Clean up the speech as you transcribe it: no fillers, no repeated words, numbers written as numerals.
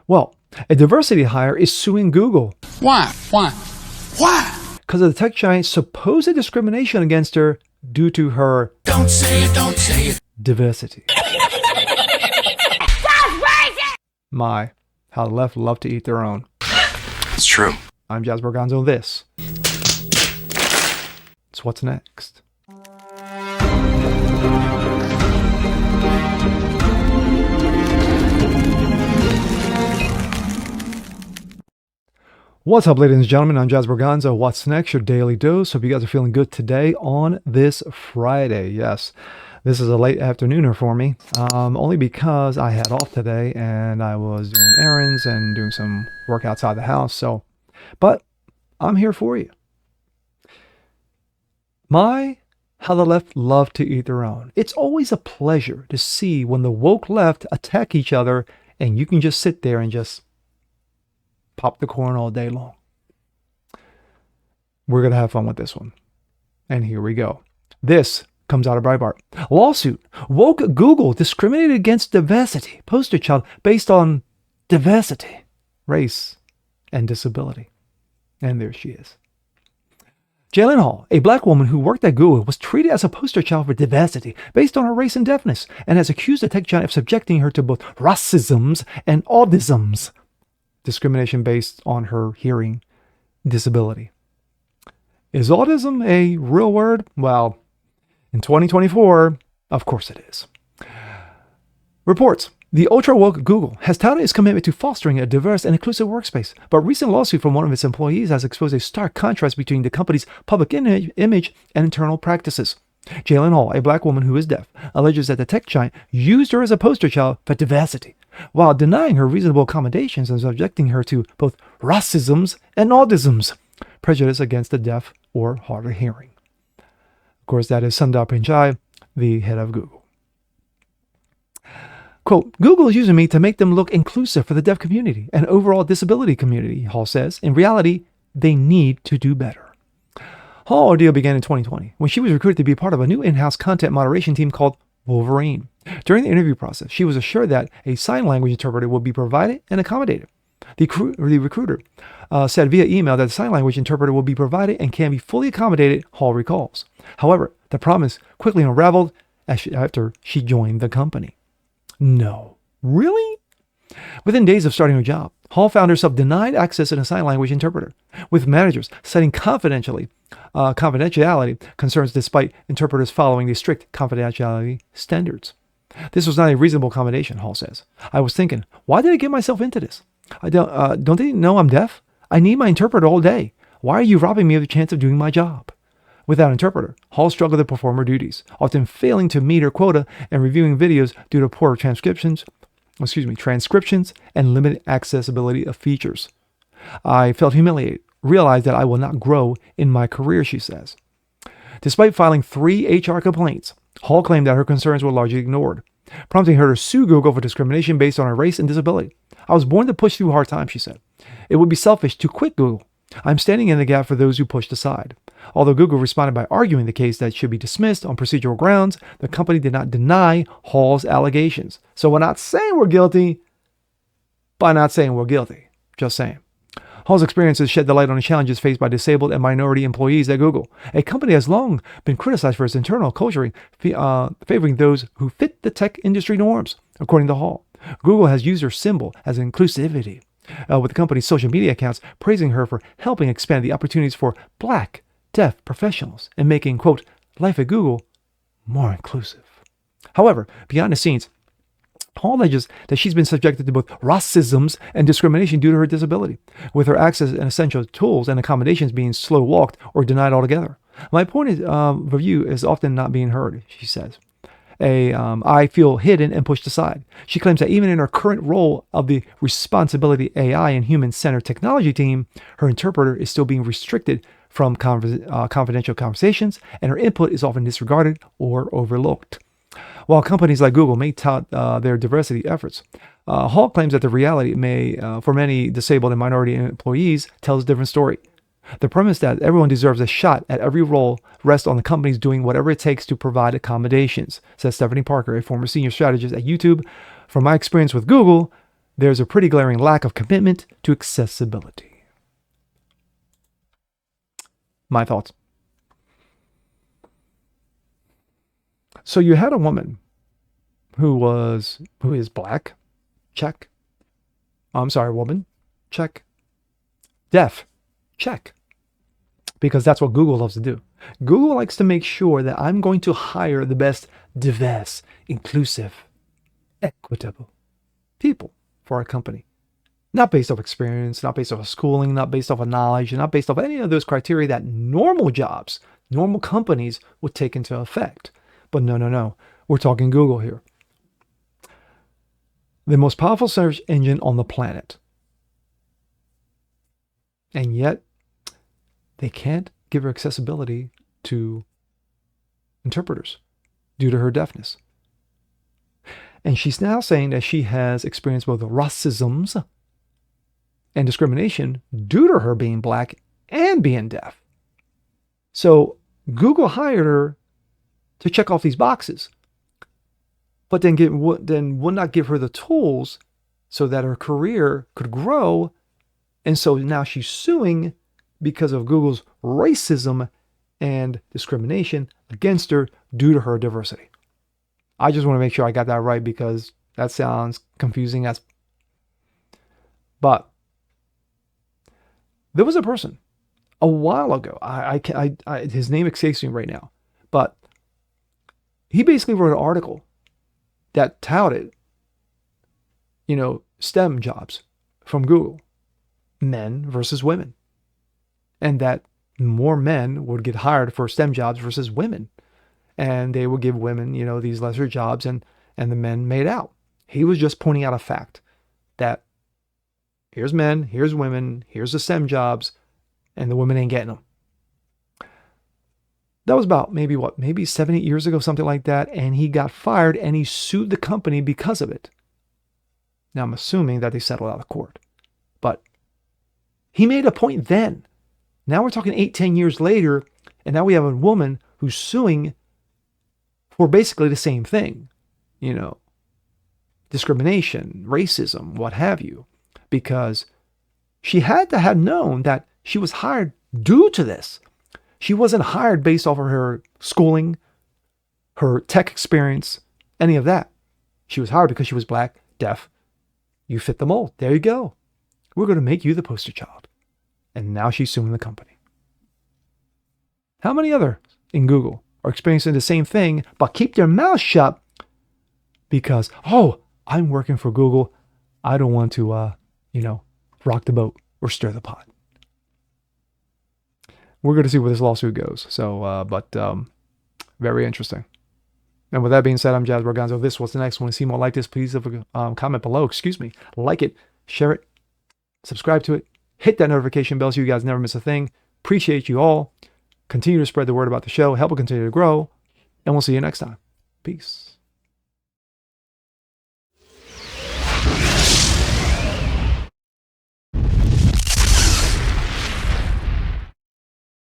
Well, a diversity hire is suing Google. Why? Because of the tech giant's supposed discrimination against her due to her Don't say it. diversity. My, how the left love to eat their own. It's true. I'm Jazz Borganzo. This. It's What's Next. What's up, ladies and gentlemen? I'm Jazz Borganzo. What's next? Your daily dose. Hope you guys are feeling good today on this Friday. Yes, this is a late afternooner for me, only because I had off today and I was doing errands and doing some work outside the house. But I'm here for you. How the left love to eat their own. It's always a pleasure to see when the woke left attack each other and you can just sit there and just pop the corn all day long. We're going to have fun with this one. And here we go. This comes out of Breitbart. Lawsuit. Woke Google discriminated against diversity. Poster child based on diversity, race, and disability. And there she is. Jalen Hall, a black woman who worked at Google, was treated as a poster child for diversity based on her race and deafness, and has accused the tech giant of subjecting her to both racisms and autisms. Discrimination based on her hearing disability. Is autism a real word? Well, in 2024, of course it is. Reports. The ultra-woke Google has touted its commitment to fostering a diverse and inclusive workspace, but a recent lawsuit from one of its employees has exposed a stark contrast between the company's public image and internal practices. Jalen Hall, a black woman who is deaf, alleges that the tech giant used her as a poster child for diversity, while denying her reasonable accommodations and subjecting her to both racisms and autisms, prejudice against the deaf or hard of hearing. Of course, that is Sundar Pichai, the head of Google. Quote, Google is using me to make them look inclusive for the deaf community and overall disability community, Hall says. In reality, they need to do better. Hall ordeal began in 2020 when she was recruited to be part of a new in-house content moderation team called Wolverine. During the interview process, she was assured that a sign language interpreter would be provided and accommodated. The recruiter said via email that the sign language interpreter will be provided and can be fully accommodated, Hall recalls. However, the promise quickly unraveled after she joined the company. No. Really? Within days of starting her job, Hall found herself denied access to a sign language interpreter, with managers citing confidentiality concerns despite interpreters following the strict confidentiality standards. This was not a reasonable accommodation, Hall says. I was thinking, why did I get myself into this? Don't they know I'm deaf? I need my interpreter all day. Why are you robbing me of the chance of doing my job? Without an interpreter, Hall struggled to perform her duties, often failing to meet her quota and reviewing videos due to poor transcriptions and limited accessibility of features. I felt humiliated, realized that I will not grow in my career, she says. Despite filing 3 HR complaints, Hall claimed that her concerns were largely ignored, prompting her to sue Google for discrimination based on her race and disability. I was born to push through hard times, she said. It would be selfish to quit Google. I'm standing in the gap for those who pushed aside. Although Google responded by arguing the case that should be dismissed on procedural grounds, the company did not deny Hall's allegations. So we're not saying we're guilty by not saying we're guilty. Just saying. Hall's experiences shed the light on the challenges faced by disabled and minority employees at Google, a company that has long been criticized for its internal culture, favoring those who fit the tech industry norms. According to Hall, Google has used her symbol as inclusivity, with the company's social media accounts praising her for helping expand the opportunities for black, deaf professionals and making, quote, life at Google more inclusive. However, behind the scenes, Hall alleges that she's been subjected to both racisms and discrimination due to her disability, with her access and essential tools and accommodations being slow-walked or denied altogether. My point of view is often not being heard, she says. I feel hidden and pushed aside. She claims that even in her current role of the responsibility AI and human-centered technology team, her interpreter is still being restricted from confidential conversations, and her input is often disregarded or overlooked. While companies like Google may tout their diversity efforts, Hall claims that the reality for many disabled and minority employees tells a different story. The premise that everyone deserves a shot at every role rests on the companies doing whatever it takes to provide accommodations, says Stephanie Parker, a former senior strategist at YouTube. From my experience with Google, there's a pretty glaring lack of commitment to accessibility. My thoughts. So you had a woman who is black, check. I'm sorry, woman, check. Deaf, check. Because that's what Google loves to do. Google likes to make sure that I'm going to hire the best, diverse, inclusive, equitable people for our company. Not based off experience, not based off schooling, not based off of knowledge, and not based off any of those criteria that normal jobs, normal companies would take into effect. But no. We're talking Google here. The most powerful search engine on the planet. And yet, they can't give her accessibility to interpreters due to her deafness. And she's now saying that she has experienced both racisms and discrimination due to her being black and being deaf. So Google hired her to check off these boxes, but then would not give her the tools so that her career could grow. And so now she's suing because of Google's racism and discrimination against her due to her diversity. I just want to make sure I got that right because that sounds confusing as. But there was a person a while ago. His name escapes me right now, but he basically wrote an article that touted, STEM jobs from Google, men versus women, and that more men would get hired for STEM jobs versus women, and they would give women, these lesser jobs, and the men made out. He was just pointing out a fact that here's men, here's women, here's the STEM jobs, and the women ain't getting them. That was about maybe 7, 8 years ago, something like that. And he got fired and he sued the company because of it. Now, I'm assuming that they settled out of court. But he made a point then. Now we're talking 8, 10 years later. And now we have a woman who's suing for basically the same thing. Discrimination, racism, what have you. Because she had to have known that she was hired due to this. She wasn't hired based off of her schooling, her tech experience, any of that. She was hired because she was black, deaf. You fit the mold. There you go. We're going to make you the poster child. And now she's suing the company. How many other in Google are experiencing the same thing, but keep their mouth shut because, I'm working for Google. I don't want to, rock the boat or stir the pot. We're going to see where this lawsuit goes. So, very interesting. And with that being said, I'm Jazz Borganzo. This was the next one. To see more like this, please leave a comment below. Like it, share it, subscribe to it, hit that notification bell so you guys never miss a thing. Appreciate you all. Continue to spread the word about the show. Help it continue to grow. And we'll see you next time. Peace.